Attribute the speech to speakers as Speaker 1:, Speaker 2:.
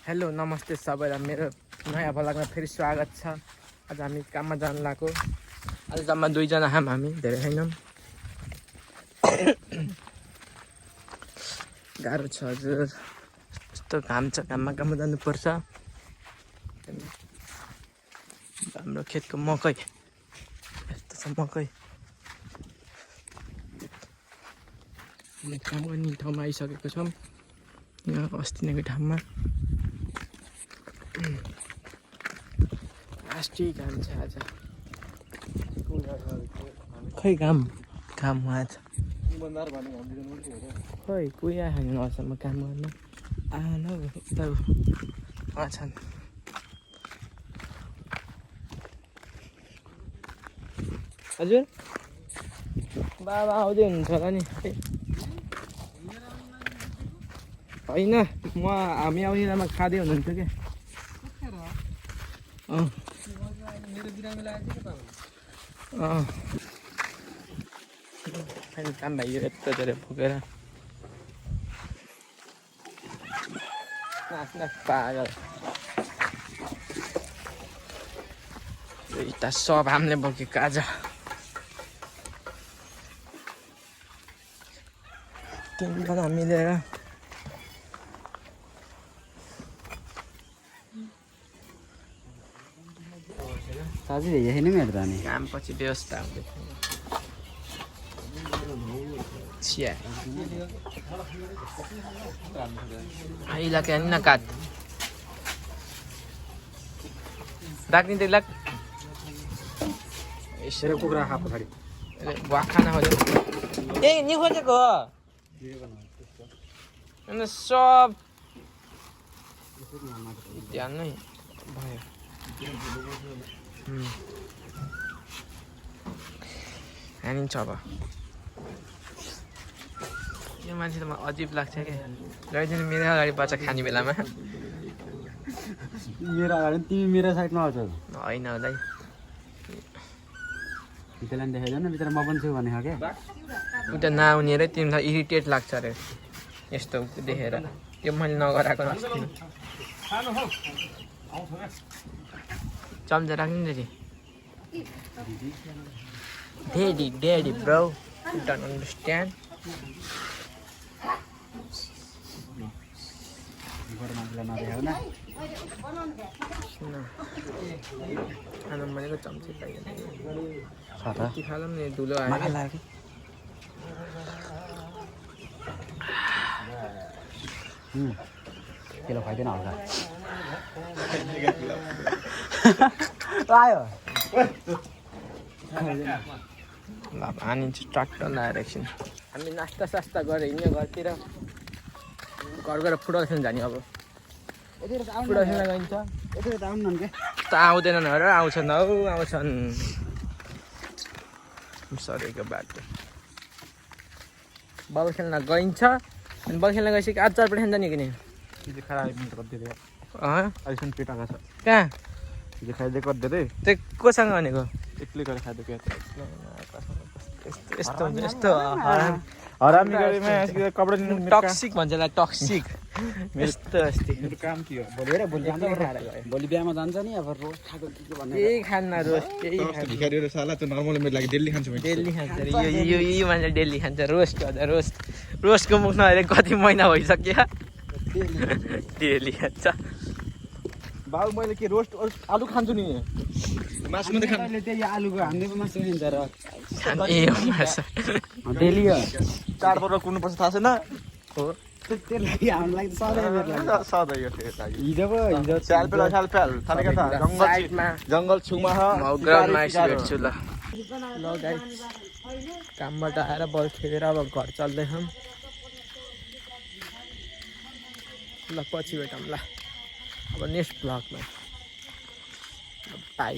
Speaker 1: Hello नमस्ते सबैलाई मेरो नयाँ भ्लगमा फेरि स्वागत छ। आज हामी काममा जान लागेको। आज जम्मा 2 जना छौँ हामी, धेरै छैनौँ। गाह्रो छ हजुर, यस्तो घाम छ, काममा जानुपर्छ। हाम्रो खेतको मकै यस्तो छ, मकै हामी काम गर्ने ठाउँमा आइसकेको छौँ। यहाँ अस्ति नैको ठाउँमा लास्टै काम छ आज। खै काम आज खै कोही आएन नसम्म काम गर्नु आएन हौ। यता उहाँ छन्। हजुर बाबा आउँदै हुनुहुन्छ होला नि। होइन हामी आउने बेलामा खाँदै हुनुहुन्थ्यो क्या। काम भाइ यत्रो धेरै पुगेर नाच्न पागल। यता सब हामीले बोकेको आज 3 जना मिलेर
Speaker 2: साझी यही नै मेरो नि
Speaker 1: काम पछि व्यवस्था हुँदैछ। छिया इलाका नि काट राख्ने त्यही लाग
Speaker 2: यसरी कुखुरा खा पछाडि
Speaker 1: वाक खाना खोज्यो। ए नि खोजेको हो अन्त सब ध्यान नै भयो। हानिन्छ अब यो मान्छे त मलाई अजिब लाग्छ क्या। ल्याइदिनु मेरो अगाडि बच्चा खाने बेलामा।
Speaker 2: मेरो अगाडि तिमी मेरो साइडमा आउँछौ
Speaker 1: होइन होला है।
Speaker 2: त्यसलाई देखाइदेऊ न बिचरा म पनि छु भने हो क्या।
Speaker 1: उता नआउने र तिमीलाई इरिटेट लाग्छ अरे यस्तो देखेर। यो मैले नगराएको चम्चा राख्नु नि daddy daddy bro you don't understand। खानु भनेको चम्ची पाइएन। खालौँ नि धुलो आयो।
Speaker 2: किलो खाइदिन हल्का आयो
Speaker 1: ल हानिन्छ ट्र्याक्टर लगाएर एकछिन। हामी नास्ता सास्ता गरेर हिँड्यो घरतिर। घर गएर फुटबल खेल्न जाने। अब फुटबल खेल्न गइन्छ। त आउँदैनन् र आउँछन् हौ आउँछन्। सरेको बाटो बल खेल्न गइन्छ। अनि बल खेल्न गइसक्यो। आज 4 पल्ट जाने कि नि कहाँ
Speaker 2: खाइदिएको धेरै
Speaker 1: त्यो कोसँग भनेको
Speaker 2: एक्लै गरेर खाइदिएको
Speaker 1: यस्तो हुन्छ। यस्तो
Speaker 2: हरामी गरेमा कपडा
Speaker 1: टक्सिक भन्छ यसलाई टक्सिक। यस्तो अस्ति
Speaker 2: मेरो काम के हो भोलि बिहामा जान्छ नि अब रोज खाएको के भन्ने
Speaker 1: केही खान्न रोस्ट केही
Speaker 2: भिखारीहरु साला त्यो नर्मल मेरो लागि डेली खान्छु
Speaker 1: डेली खान्छ रे। यो मान्छे डेली खान्छ रोस्ट गर्दा रोस्टको मुख नहेरे कति महिना भइसक्यो। डेली खान्छ
Speaker 2: बाबु। मैले के रोस्ट आलु खान्छु नि मासु मात्रै खान्छु। त्यही आलुको हाम्रोको मासु खान्छ र
Speaker 1: ए मासु
Speaker 2: डेली हो। 4 पल्ट कुर्नुपर्छ थाहा छैन हो। त्यो लागि हामीलाई सधैँ सधैँ यो हिजो जङ्गल छुमा
Speaker 1: भेट्छु। ल गाइस कामबाट आएर बल खेलेर अब घर चल्दैछौँ। ल पछि भेटौँ ल अब नेक्स्ट भ्लगमा। बाई।